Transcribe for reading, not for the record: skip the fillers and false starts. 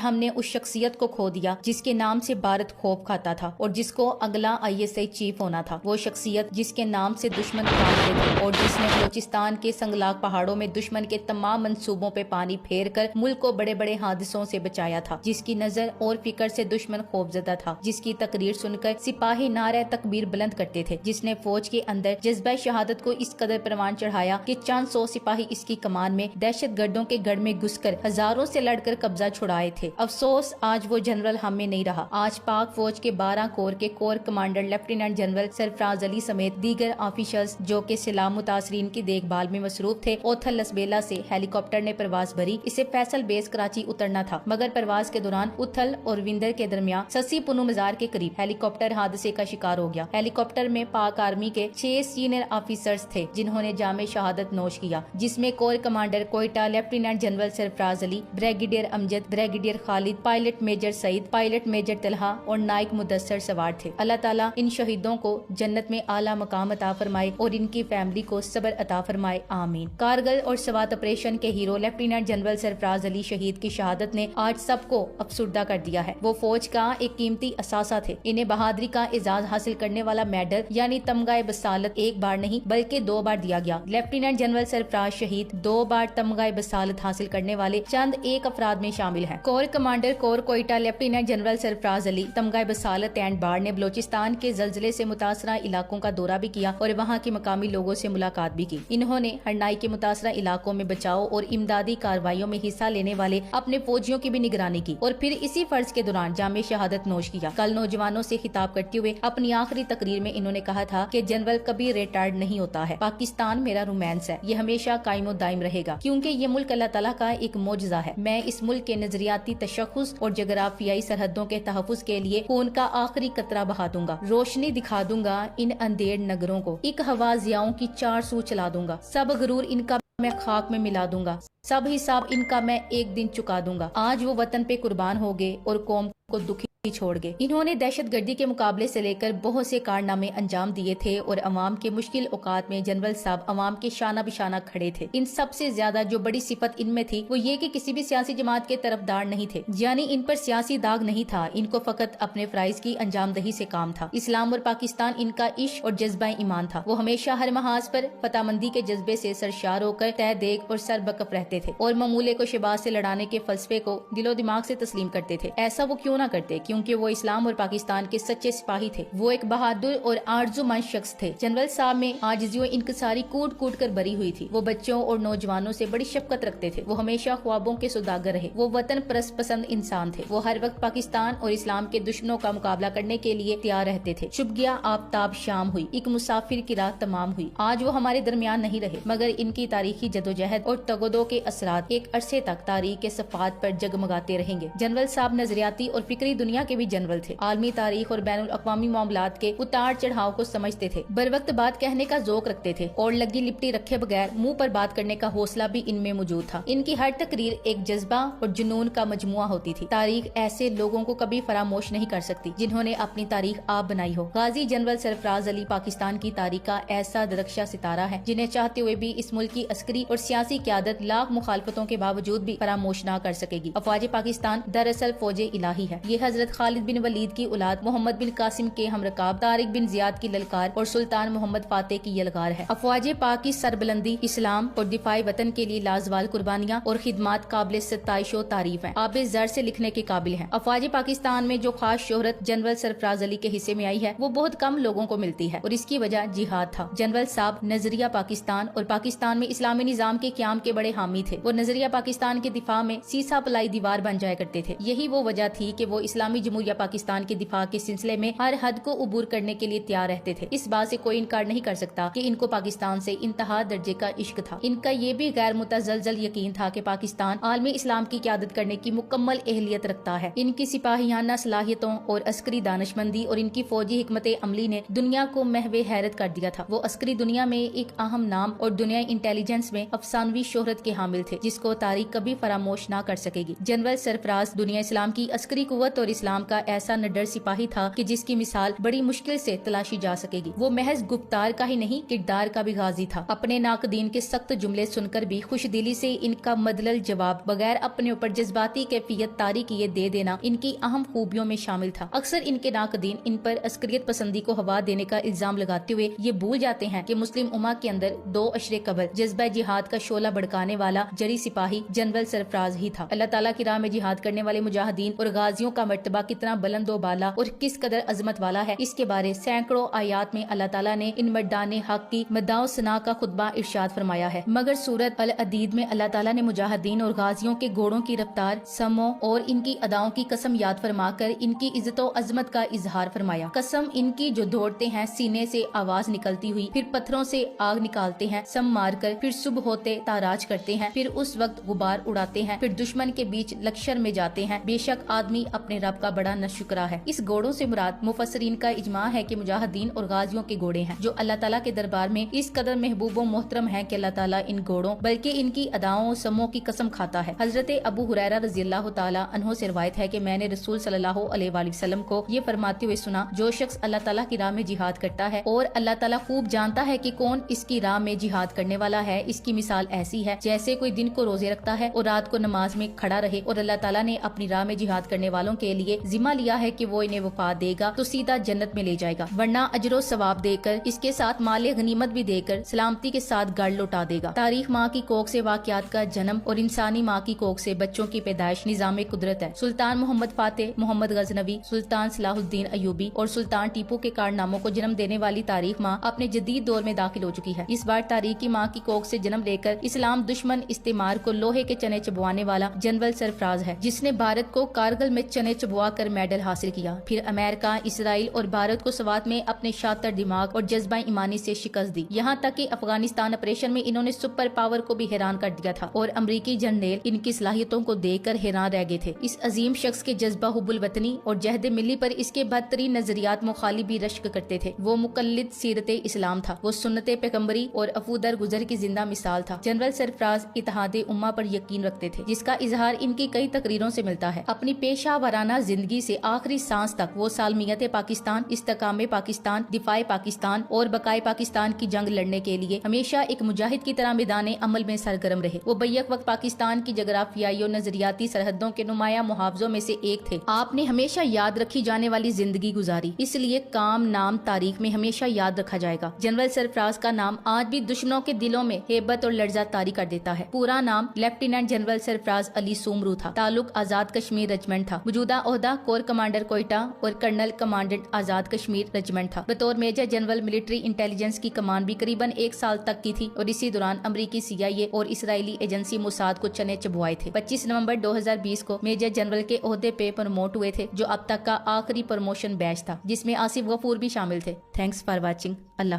हमने उस शख्सियत को खो दिया जिसके नाम से भारत खौफ खाता था और जिसको अगला ISI चीफ होना था। वो शख्सियत जिसके नाम से दुश्मन कांपते थे और जिसने बलोचिस्तान के संगलाक पहाड़ों में दुश्मन के तमाम मंसूबों पे पानी फेर कर मुल्क को बड़े बड़े हादसों से बचाया था, जिसकी नजर और फिक्र से दुश्मन खौफजदा था, जिसकी तकरीर सुनकर सिपाही नारे तकबीर बुलंद करते थे, जिसने फौज के अंदर जज्बा शहादत को इस कदर परवान चढ़ाया कि चंद सौ सिपाही इसकी कमान में दहशत गर्दों के गढ़ में घुसकर हजारों से लड़कर कब्जा छुड़ाए थे। अफसोस आज वो जनरल हम में नहीं रहा। आज पाक फौज के 12 कोर के core commander lieutenant general Sarfaraz Ali समेत दीगर ऑफिसर्स जो के सैलाब मुतासरीन की देखभाल में मसरूफ थे, ओथल लसबेला से हेलीकॉप्टर ने परवाज भरी। इसे फैसल बेस कराची उतरना था, मगर परवाज के दौरान उथल और विंदर के दरमियान ससी पुनू मजार के करीब हेलीकॉप्टर हादसे का शिकार हो गया। हेलीकॉप्टर में पाक आर्मी के 6 सीनियर ऑफिसर्स थे जिन्होंने जामे शहादत नोश किया, जिसमें core commander Quetta lieutenant general Sarfaraz Ali, brigadier Amjad, brigadier Khalid, pilot major Saeed, pilot major Talha और नाइक मुदस्सर सवार थे। अल्लाह ताला इन शहीदों को जन्नत में आला मकाम अता फरमाए और इनकी फैमिली को सब्र अता फरमाए, आमीन। कारगिल और स्वात ऑपरेशन के hero lieutenant general Sarfaraz Ali शहीद की शहादत ने आज सबको अफसुर्दा कर दिया है। वो फौज का एक कीमती असासा थे। इन्हें बहादुरी का एजाज हासिल करने वाला मेडल यानी तमगाए बसालत एक बार नहीं बल्कि 2 बार दिया गया। लेफ्टिनेंट जनरल सरफराज शहीद 2 बार तमगाए बसालत हासिल करने वाले चंद एक अफराद में शामिल हैं। Core commander core Quetta lieutenant general Sarfaraz Ali तमगाए बसालत एंड बार ने बलोचिस्तान के जल्जले से मुतासरा इलाकों का दौरा भी किया और वहाँ के मकामी लोगों से मुलाकात भी की। इन्होंने हरनाई के मुतासरा इलाकों में बचाव और इमदादी कार्रवाइयों में हिस्सा लेने वाले अपने फौजियों की भी निगरानी की और फिर इसी फर्ज के दौरान जामे शहादत नोश किया। कल नौजवानों से खिताब करते हुए अपनी आखिरी तकरीर में इन्होंने कहा था कि जनरल कभी रिटायर्ड नहीं होता है। पाकिस्तान मेरा रोमांस है, ये हमेशा कायमो दायम रहेगा क्योंकि ये मुल्क अल्लाह ताला का एक मौजज़ा है। मैं इस मुल्क के नजरियाती तशख्खुस और जगराफियाई सरहदों के तहफ़्फ़ुज़ के लिए खून का आखिरी कतरा बहा दूंगा, रोशनी दिखा दूंगा इन अंधेर नगरों को, एक हवा ज़ियाओं की 4 सू चला दूंगा, सब गुरूर इनका मैं खाक में मिला दूंगा, सब हिसाब इनका मैं एक दिन चुका दूंगा। आज वो वतन पे कुर्बान हो गए और कौम को दुखी छोड़ गए। इन्होंने दहशतगर्दी के मुकाबले से लेकर बहुत से कारनामे अंजाम दिए थे और अवाम के मुश्किल औकात में जनरल साहब अवाम के शाना बिशाना खड़े थे। इन सबसे ज्यादा जो बड़ी सिफत इनमें थी वो ये कि किसी भी सियासी जमात के तरफदार नहीं थे, यानी इन पर सियासी दाग नहीं था। इनको फकत अपने फराइज की अंजामदही से काम था। इस्लाम और पाकिस्तान इनका इश्क और जज्बा ईमान था। वो हमेशा हर महाज पर फतामंदी के जज्बे से सरशार होकर तय देख और सरबकफ रहते थे और मामूले को शहबाज से लड़ाने के फलसफे को दिलो दिमाग से तस्लीम करते थे। ऐसा वो क्यों ना करते, क्योंकि वो इस्लाम और पाकिस्तान के सच्चे सिपाही थे। वो एक बहादुर और आरज़ूमंद शख्स थे। जनरल साहब में आजिज़ी इंकसारी कूट कूट कर भरी हुई थी। वो बच्चों और नौजवानों से बड़ी शफकत रखते थे। वो हमेशा ख्वाबों के सौदागर रहे। वो वतन परस्त पसंद इंसान थे। वो हर वक्त पाकिस्तान और इस्लाम के दुश्मनों का मुकाबला करने के लिए तैयार रहते थे। छुप गया आफताब शाम हुई, एक मुसाफिर की रात तमाम हुई। आज वो हमारे दरमियान नहीं रहे, मगर इनकी तारीखी जदोजहद और तगदो के असरात एक अरसे तक तारीख के सफात पर जगमगाते रहेंगे। जनरल साहब नजरियाती और फिक्री दुनिया के भी जनरल थे। आलमी तारीख और बैनुल अक़वामी मामलात के उतार चढ़ाव को समझते थे। बर वक्त बात कहने का ज़ौक़ रखते थे और लगी लिपटी रखे बगैर मुंह पर बात करने का हौसला भी इनमें मौजूद था। इनकी हर तकरीर एक जज्बा और जुनून का मजमुआ होती थी। तारीख ऐसे लोगों को कभी फरामोश नहीं कर सकती जिन्होंने अपनी तारीख आप बनाई हो। गाजी जनरल सरफराज अली पाकिस्तान की तारीख का ऐसा दरख्शा सितारा है जिन्हें चाहते हुए भी इस मुल्क की अस्करी और सियासी क़यादत लाख मुखालफतों के बावजूद भी फरामोश न कर सकेगी। अफवाज पाकिस्तान दरअसल फौज इलाही है। ये हजरत खालिद बिन वलीद की औलाद मोहम्मद बिन कासिम के हमरकाब तारिक बिन जियाद की ललकार और सुल्तान मोहम्मद फातेह की यलगार है। अफवाज पाक की सरबुलंदी इस्लाम और दिफाई वतन के लिए लाजवाल कुर्बानियाँ और खिदमात काबिल सत्ताइश व तारीफ है। आबे जर से लिखने के काबिल है। अफवाज पाकिस्तान में जो खास शोहरत जनरल सरफराज अली के हिस्से में आई है वो बहुत कम लोगों को मिलती है और इसकी वजह जिहाद था। जनरल साहब नजरिया पाकिस्तान और पाकिस्तान में इस्लामी निजाम के क्याम के बड़े हामी थे। वो नजरिया पाकिस्तान के दिफा में सीसा पलाई दीवार बन जाया करते थे। यही वो वजह थी कि वो इस्लामी जमहूरिया पाकिस्तान के दिफा के सिलसिले में हर हद को उबूर करने के लिए तैयार रहते थे। इस बात से कोई इनकार नहीं कर सकता कि इनको पाकिस्तान से इंतहा दर्जे का इश्क था। इनका ये भी गैर मुतज़लज़ल यकीन था कि पाकिस्तान आलमी इस्लाम की क़यादत करने की मुकम्मल अहलियत रखता है। इनकी सिपाहियाना सलाहियतों और अस्करी दानिशमंदी और इनकी फौजी हिकमत अमली ने दुनिया को महवे हैरत कर दिया था। वो अस्करी दुनिया में एक अहम नाम और दुनिया इंटेलिजेंस में अफसानवी शोहरत के हामिल थे जिसको तारीख कभी फरामोश न कर सकेगी। जनरल सरफराज दुनिया इस्लाम की अस्करी कुव्वत और इस्लाम इस्लाम का ऐसा निडर सिपाही था कि जिसकी मिसाल बड़ी मुश्किल से तलाशी जा सकेगी। वो महज गुफ्तार का ही नहीं, किरदार का भी गाजी था। अपने नाकदीन के सख्त जुमले सुनकर भी खुशदिली से इनका मदलल जवाब बगैर अपने ऊपर जज्बाती कैफियत तारी किए दे देना इनकी अहम खूबियों में शामिल था। अक्सर इनके नाकदीन इन पर अस्करियत पसंदी को हवा देने का इल्जाम लगाते हुए ये भूल जाते हैं कि मुस्लिम उम्मा के अंदर 2 अशरे कबल जज्बा जिहाद का शोला भड़काने वाला जरी सिपाही जनरल सरफराज ही था। अल्लाह ताला की राह में जिहाद करने वाले मुजाहिदीन और गाजियों का मर्तबा कितना बुलंद बाला और किस कदर अजमत वाला है, इसके बारे सैकड़ों आयात में अल्लाह ताला ने इन मर्दाने हक की मदाओ सना का खुतबा इरशाद फरमाया है। मगर सूरत अल अदीद में अल्लाह ताला ने मुजाहिदीन और गाजियों के घोड़ों की रफ्तार, समो और इनकी अदाओं की कसम याद फरमाकर इनकी इज्जत और अजमत का इजहार फरमाया। कसम इनकी जो दौड़ते हैं सीने से आवाज निकलती हुई, फिर पत्थरों से आग निकालते हैं सम मारकर, फिर सुबह होते ताराज करते हैं, फिर उस वक्त गुबार उड़ाते हैं, फिर दुश्मन के बीच लश्कर में जाते हैं। बेशक आदमी अपने रब का बड़ा नशुक्रा है। इस घोड़ों से मुराद मुफस्सरीन का इजमा है कि मुजाहिदीन और गाजियों के घोड़े हैं जो अल्लाह ताला के दरबार में इस कदर महबूब व मोहतरम है कि अल्लाह ताला इन घोड़ों बल्कि इनकी अदाओं समों की कसम खाता है। हजरत अबू हुरैरा रज़ियल्लाहु ताला अन्हु से रिवायत है कि मैंने रसूल सल्लल्लाहु अलैहि वसल्लम को ये फरमाते हुए सुना, जो शख्स अल्लाह ताला की राह में जिहाद करता है और अल्लाह ताला खूब जानता है कि कौन इसकी राह में जिहाद करने वाला है, इसकी मिसाल ऐसी है जैसे कोई दिन को रोजे रखता है और रात को नमाज में खड़ा रहे और अल्लाह ताला ने अपनी राह में जिहाद करने वालों के लिए जिम्मा लिया है कि वो इन्हें वफा देगा तो सीधा जन्नत में ले जाएगा, वरना अजरो सवाब देकर इसके साथ माले गनीमत भी देकर सलामती के साथ गढ़ लौटा देगा। तारीख माँ की कोख से वाकयात का जन्म और इंसानी माँ की कोख से बच्चों की पैदाइश निजाम कुदरत है। सुल्तान मोहम्मद फातेह, मोहम्मद गजनवी, सुल्तान सलाहुद्दीन अयूबी और सुल्तान टीपू के कारनामों को जन्म देने वाली तारीख माँ अपने जदीद दौर में दाखिल हो चुकी है। इस बार तारीखी माँ की कोख से जन्म लेकर इस्लाम दुश्मन इस्तेमार को लोहे के चने चबवाने वाला जनरल सरफराज है, जिसने भारत को कारगिल में चने चबवा कर मेडल हासिल किया। फिर अमेरिका, इसराइल और भारत को सवात में अपने शातिर दिमाग और जज्बा ईमानी से शिकस्त दी। यहाँ तक कि अफगानिस्तान ऑपरेशन में इन्होंने सुपर पावर को भी हैरान कर दिया था और अमरीकी जनरल इनकी सलाहियतों को देखकर हैरान रह गए थे। इस अजीम शख्स के जज्बा हुब्बुल वतनी और जहद मिली पर इसके बदतरीन नजरियात मुखालिफ भी रश्क करते थे। वो मुकल्लिद सीरत इस्लाम था, वो सुन्नत पैगम्बरी और अफूदर गुजर की जिंदा मिसाल था। जनरल सरफराज इत्तेहादे उम्मा पर यकीन रखते थे, जिसका इजहार इनकी कई तकरीरों से मिलता है। अपनी पेशा वराना जिंदगी से आखिरी सांस तक वो सालमियत पाकिस्तान, इस्तेकाम पाकिस्तान, दिफाए पाकिस्तान और बकाए पाकिस्तान की जंग लड़ने के लिए हमेशा एक मुजाहिद की तरह मैदान अमल में सरगर्म रहे। वो बैक वक्त पाकिस्तान की जगराफियाई और नजरियाती सरहदों के नुमाया मुहावजों में से एक थे। आपने हमेशा याद रखी जाने वाली जिंदगी गुजारी, इसलिए काम नाम तारीख में हमेशा याद रखा जाएगा। जनरल सरफराज का नाम आज भी दुश्मनों के दिलों में हेबत और लर्जा तारी कर देता है। पूरा नाम लेफ्टिनेंट जनरल सरफराज अली सोमरू था। ताल्लुक आजाद कश्मीर रेजिमेंट था। मौजूदा ओहदा कोर कमांडर कोयटा और कर्नल कमांडेंट आजाद कश्मीर रेजिमेंट था। बतौर मेजर जनरल मिलिट्री इंटेलिजेंस की कमान भी करीबन 1 साल तक की थी और इसी दौरान अमरीकी CIA और इसराइली एजेंसी मुसाद को चने चबवाए थे। 25 नवंबर 2020 को मेजर जनरल के ओहदे पे प्रमोट हुए थे, जो अब तक का आखिरी प्रमोशन बैच था, जिसमें आसिफ गफूर भी शामिल थे। Thanks for watching. अल्लाह।